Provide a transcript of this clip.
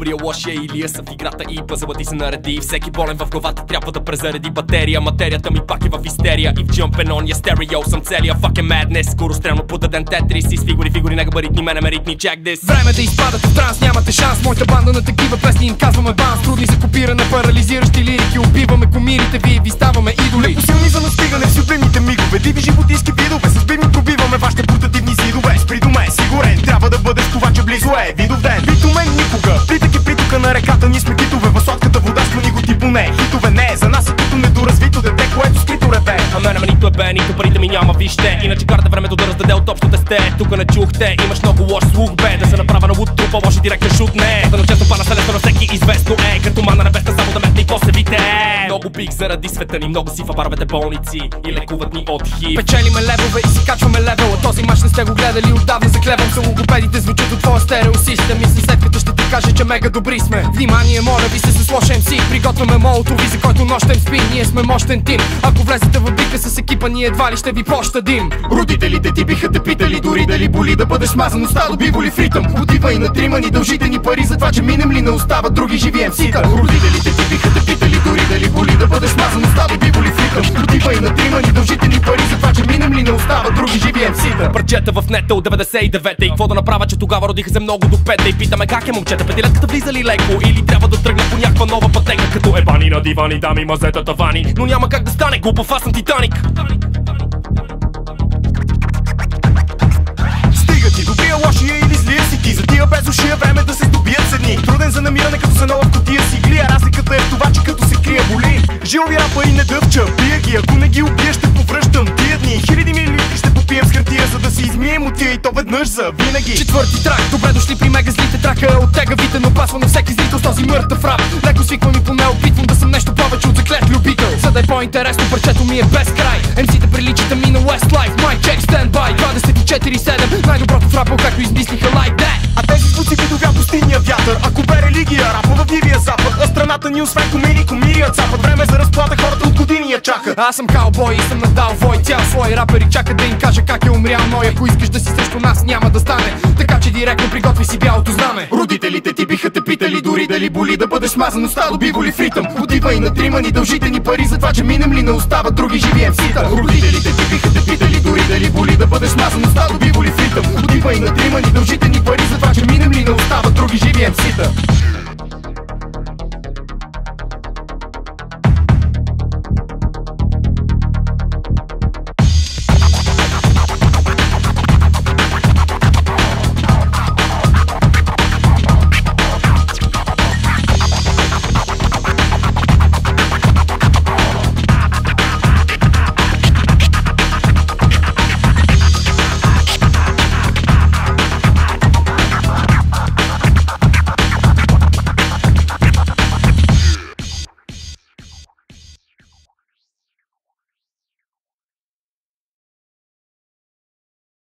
добрия, лошия Илия са в играта и пъзела ти се нареди. Всеки болен в главата трябва да презареди батерия. Материята ми пак е в истерия и в Jumpin' on your stereo съм целия fucking madness. Скорострелно подаден тетрис и с фигури на габаритни, мене меритни, check this. Време да изпадате в транс, нямате шанс. Моята банда на такива песни им казваме банс. Трудни за копиране, парализиращи лирики. Убиваме кумирите ви и ви ставаме идоли. Непосилни за настигане в сюблимните мигове. Диви животински видове, с бими пробиваме вашите портативни зидове. Спри до мен, сигурен, трябва да бъдеш това, че близо е видов ден. Битумен никога, притък и притока на реката. Ние сме китове, в сладката вода склони го типо не. Хитове не, за нас е като недоразвито дете, което скрито реве. А мене нито е бе, нито парите ми няма, вижте. Иначе карате времето да раздаде от общо тесте. Тука не чухте, имаш много лош слух бе. Да се направя на луд трупа, лош и директен шут не. Да често пана селето на всеки известно е. Като мана на веста, само да метне и после вите. Много пик заради света ни, много си в баровете болници и лекуват ни от хип. Печелиме левове и си качваме левела. Този мач не сте го гледали, отдавна заклевам се. Логопедите звучат от твоя стереосистем. Мисли след като ще ти каже, че мега добри сме. Внимание, моля ви се с лош MC. Приготвяме молотови, за който нощем спи. Ние сме мощен тим. Ако влезете в битка с екипа, ние едва ли ще ви пощадим. Родителите ти биха те питали, дори дали боли да бъдеш смазан от стадо биволи в ритъм. Отива и на трима ни дължите ни пари, за това че минем ли не остават други живи MC-та. Родителите ти биха те питали, дори дали боли да бъдеш смазан от стадо биволи в ритъм. Отива и на трима ни дължите ни пари, за това че минем ли не остават други живи MC-та. Парчета в нета от 99-та и какво да направя, че тогава родиха се много до 5-та. И питаме как е момчета, петилетката влиза ли леко или трябва да тръгне по някаква нова пътека. Като ебани на дивани, дами, мазета, тавани. Но няма как да стане, глупав, аз съм Титаник. Стига ти добрия, лошия или злия си ти. За тия без ушия време да се здобият с едни. Труден за намиране като се нова в кутия си глия. Разликата е в това, че като се крие боли. Жилови рапа и не дъвча, пия ги. Ако не ги убия, ще повръщам тия дни. Хиляди милилитри ще попием с хартия, за да си измием от тия и то веднъж за винаги. Четвърти трак, добре дошли при мега злите трака. От тегавите напасва на всеки зрител с този мъртъв рап. Леко свиквам и поне опитвам да съм нещо повече от заклет любител. За да е по-интересно, парчето ми е без край. MC-те приличате ми на Westlife, my check stand by 24/7, най-доброто в рапа, както измислиха like that. А тези звуци видовя пустинния вятър. Ако бе религия, рапа в дивия запад. А страната ни освен комирия цапат. Време за разплата, хората от години я чака. Аз съм каубой и съм надал вой. Цял свои рапери чака да им кажа как е умрял. Но ако искаш да си срещу нас, няма да стане. Така че директно приготви си бялото знаме. Родителите ти биха те питали, дори дали боли да бъдеш смазан от стадо биволи в ритъм. Отива и на трима ни дължите ни пари, за това че минем ли не остават други живи MC-та. Родителите ти биха те питали, дори дали боли да бъдеш смазан от стадо биволи в ритъм. Отива и на трима ни дължите ни пари, за това че минем ли не остават други живи MC-та.